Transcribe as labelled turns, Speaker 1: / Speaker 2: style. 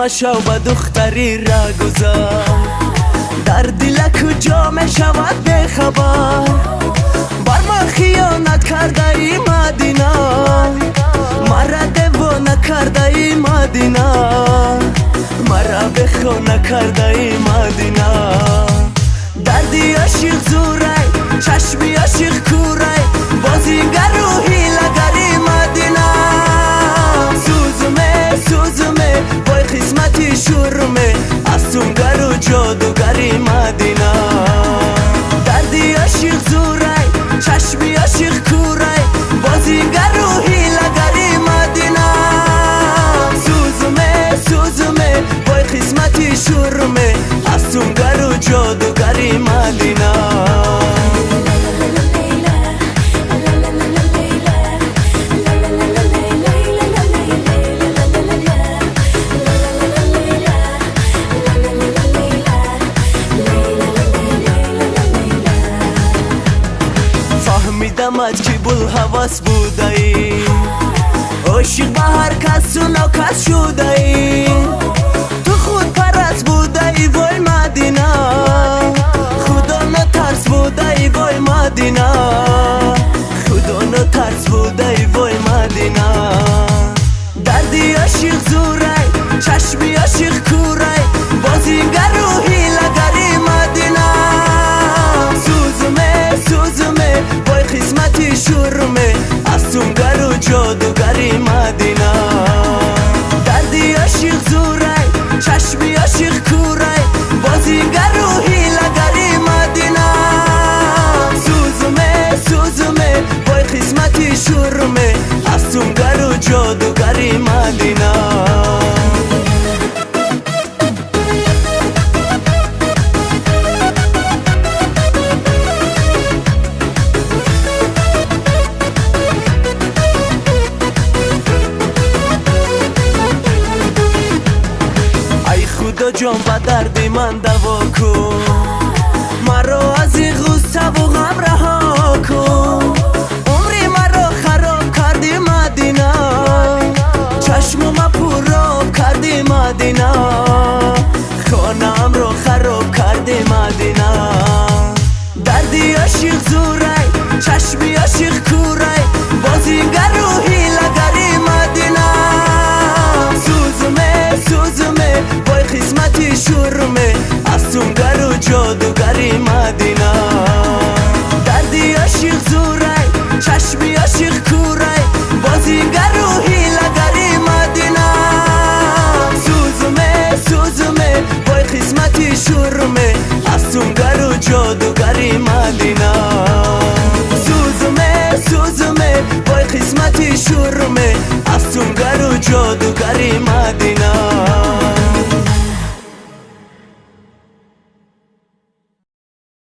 Speaker 1: مشو با دختری را گذار در دل کجا می شود بخبر بر من خیانت کرده ای مدینه مرا دیوانه کرده ای مدینه مرا بخونه کرده ای مدینه دردی عشق زوره چشمی عشق کوره بازیگر روحی لگری مدینه سوزمه بای قسمتی شورمه افسونگر و جادوگری مدینه دردی عشق زوره چشمی عشق کوره بازیگر روحی لگری مدینه سوزمه بای قسمتی شورمه افسونگر و جادوگری مدینه فهمیدم که بول حواس بوده ای عاشق به هر کس و ناکس شده ای تو خود پرست بوده ای وای مدینه خدا نترس بوده ای وای مدینه خدا نترس بوده ای وای مدینه دردی عشق زوره چشمی عشق کوره بازیگر روحی لگری مدینه سوزمه بای قسمتی شورمه افسونگر و جادوگری مدینه دردی عشق زوره چشمی عشق کوره بازیگر روحی لگری مدینه سوزمه بای قسمتی شورمه افسونگر و جادوگری مدینه خدا جان با دردی من دوا کن مرا از این غصه و غم رها کن عمری مرا خراب کردی مدینه چشمم پراب کردی مدینه خانم را خراب کردی مدینه دردی عشق زوره چشمی عشق کوره بازیگر روحی لگری مدینه سوزمه بای قسمتی شورمه افسونگر و جادوگری مدینه دردی عشق زوره چشمی عشق کوره بازیگر روحی لگری مدینه سوزمه بای قسمتی شورمه افسونگر و جادوگری مدینه سوزمه بای قسمتی شورمه